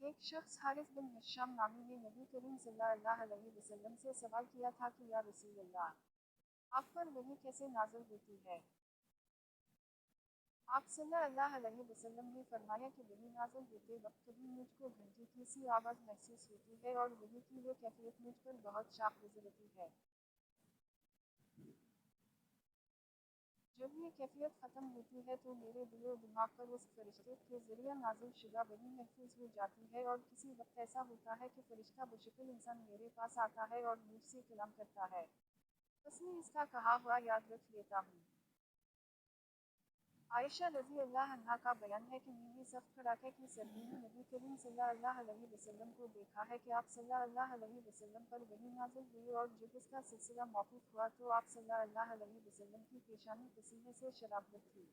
ایک شخص حارث بن ہشام نامی نے نبی کریم صلی اللہ علیہ وسلم سے سوال کیا تھا کہ یا رسول اللہ، آپ پر وحی کیسے نازل ہوتی ہے؟ آپ صلی اللہ علیہ وسلم نے فرمایا کہ وحی نازل ہوتے وقت کبھی مجھ کو گھنٹی کی سی آواز محسوس ہوتی ہے اور وحی کی وہ کیفیت مجھ پر بہت شاق گزرتی ہے۔ جب یہ کیفیت ختم ہوتی ہے تو میرے دل و دماغ پر اس فرشتے کے ذریعہ نازل شدہ وحی محفوظ ہو جاتی ہے، اور کسی وقت ایسا ہوتا ہے کہ فرشتہ بشکل انسان میرے پاس آتا ہے اور مجھ سے کلام کرتا ہے، بس میں اس کا کہا ہوا یاد رکھ لیتا ہوں۔ عائشہ رضی اللہ عنہا کا بیان ہے کہ میں نے سخت کڑاکے کی سردی میں نبی کریم صلی اللہ علیہ وسلم کو دیکھا ہے کہ آپ صلی اللہ علیہ وسلم پر وحی نازل ہوئی، اور جب اس کا سلسلہ موقوف ہوا تو آپ صلی اللہ علیہ وسلم کی پیشانی پسینے سے شرابور تھی۔